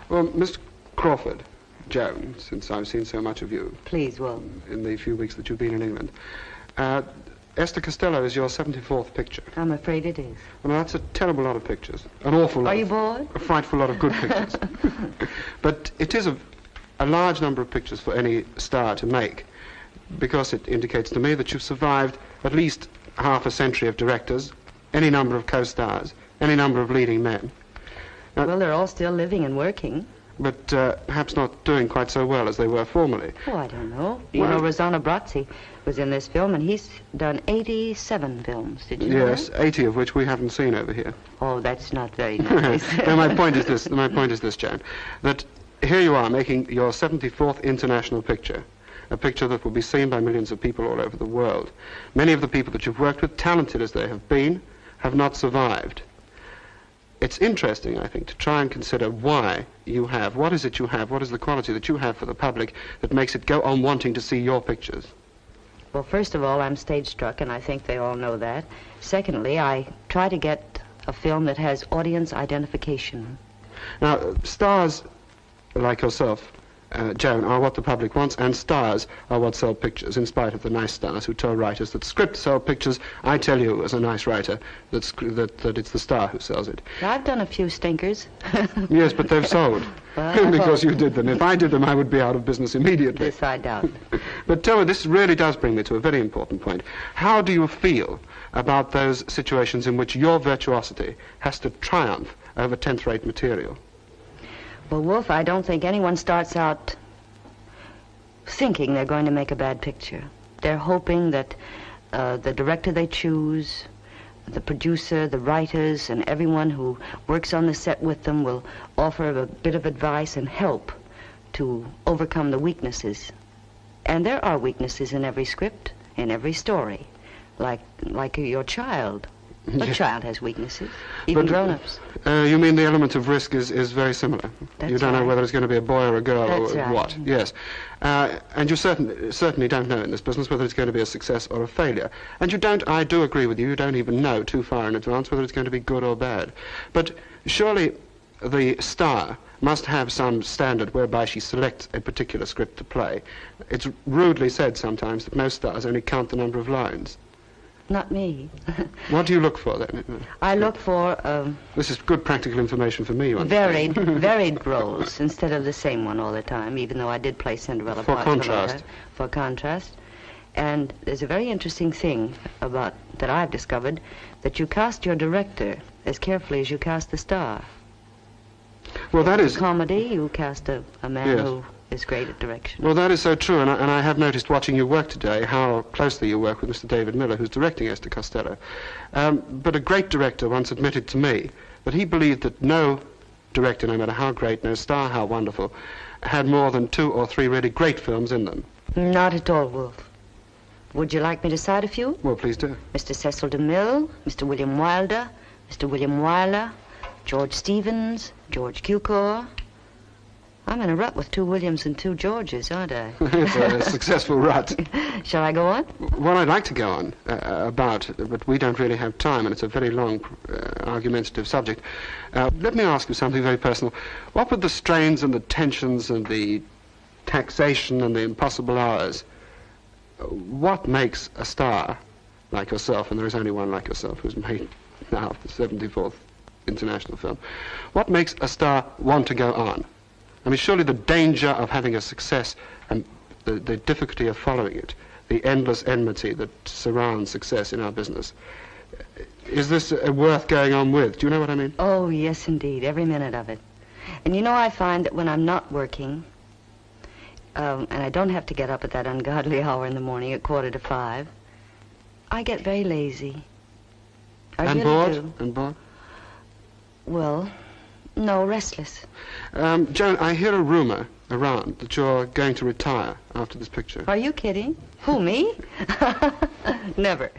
Well, Miss Crawford, Joan, since I've seen so much of you... Please, Will. ...in the few weeks that you've been in England. Esther Costello is your 74th picture. I'm afraid it is. Well, that's a terrible lot of pictures. An awful lot. Are you bored? A frightful lot of good pictures. But it is a large number of pictures for any star to make, because it indicates to me that you've survived at least half a century of directors, any number of co-stars, any number of leading men. Well, they're all still living and working. But perhaps not doing quite so well as they were formerly. Oh, I don't know. You know, Rossano Brazzi was in this film, and he's done 87 films. Did you know Yes, that? 80 of which we haven't seen over here. Oh, that's not very nice. No, my point is this, Joan, that here you are making your 74th international picture, a picture that will be seen by millions of people all over the world. Many of the people that you've worked with, talented as they have been, have not survived. It's interesting, I think, to try and consider why you have, what is it you have, what is the quality that you have for the public that makes it go on wanting to see your pictures? Well, first of all, I'm stage struck, and I think they all know that. Secondly, I try to get a film that has audience identification. Now, stars like yourself, Joan, are what the public wants, and stars are what sell pictures, in spite of the nice stars who tell writers that scripts sell pictures. I tell you, as a nice writer, that it's the star who sells it. I've done a few stinkers. Yes, but they've sold. Well, because you did them. If I did them, I would be out of business immediately. This I doubt. But tell me, this really does bring me to a very important point. How do you feel about those situations in which your virtuosity has to triumph over 10th-rate material? Well, Wolf, I don't think anyone starts out thinking they're going to make a bad picture. They're hoping that the director they choose, the producer, the writers, and everyone who works on the set with them will offer a bit of advice and help to overcome the weaknesses. And there are weaknesses in every script, in every story, like your child. A child has weaknesses, even grown-ups. You mean the element of risk is very similar? That's you don't know whether it's going to be a boy or a girl That's or right. what. Yes. And you certainly don't know in this business whether it's going to be a success or a failure. And you don't, I do agree with you, you don't even know too far in advance whether it's going to be good or bad. But surely the star must have some standard whereby she selects a particular script to play. It's rudely said sometimes that most stars only count the number of lines. Not me. What do you look for then? I look for This is good practical information for me. You understand? varied roles instead of the same one all the time, even though I did play Cinderella For parts contrast. For contrast. And there's a very interesting thing about that I've discovered, that you cast your director as carefully as you cast the star. Well, that is... Comedy, you cast a man Yes. who is great at direction. Well, that is so true, and I have noticed watching you work today how closely you work with Mr. David Miller, who's directing Esther Costello. But a great director once admitted to me that he believed that no director, no matter how great, no star how wonderful, had more than 2 or 3 really great films in them. Not at all, Wolf. Would you like me to cite a few? Well, please do. Mr. Cecil DeMille, Mr. William Wilder, Mr. William Wyler, George Stevens, George Cukor. I'm in a rut with 2 Williams and 2 Georges, aren't I? It's a successful rut. Shall I go on? Well, I'd like to go on but we don't really have time, and it's a very long, argumentative subject. Let me ask you something very personal. What with the strains and the tensions and the taxation and the impossible hours, what makes a star like yourself, and there is only one like yourself who's made now the 74th international film, what makes a star want to go on? I mean, surely the danger of having a success and the difficulty of following it, the endless enmity that surrounds success in our business, is this worth going on with? Do you know what I mean? Oh, yes, indeed, every minute of it. And you know, I find that when I'm not working, and I don't have to get up at that ungodly hour in the morning at 4:45, I get very lazy. I And really bored? do. And bored? Well, no, restless. Joan, I hear a rumor around that you're going to retire after this picture. Are you kidding? Who, me? Never.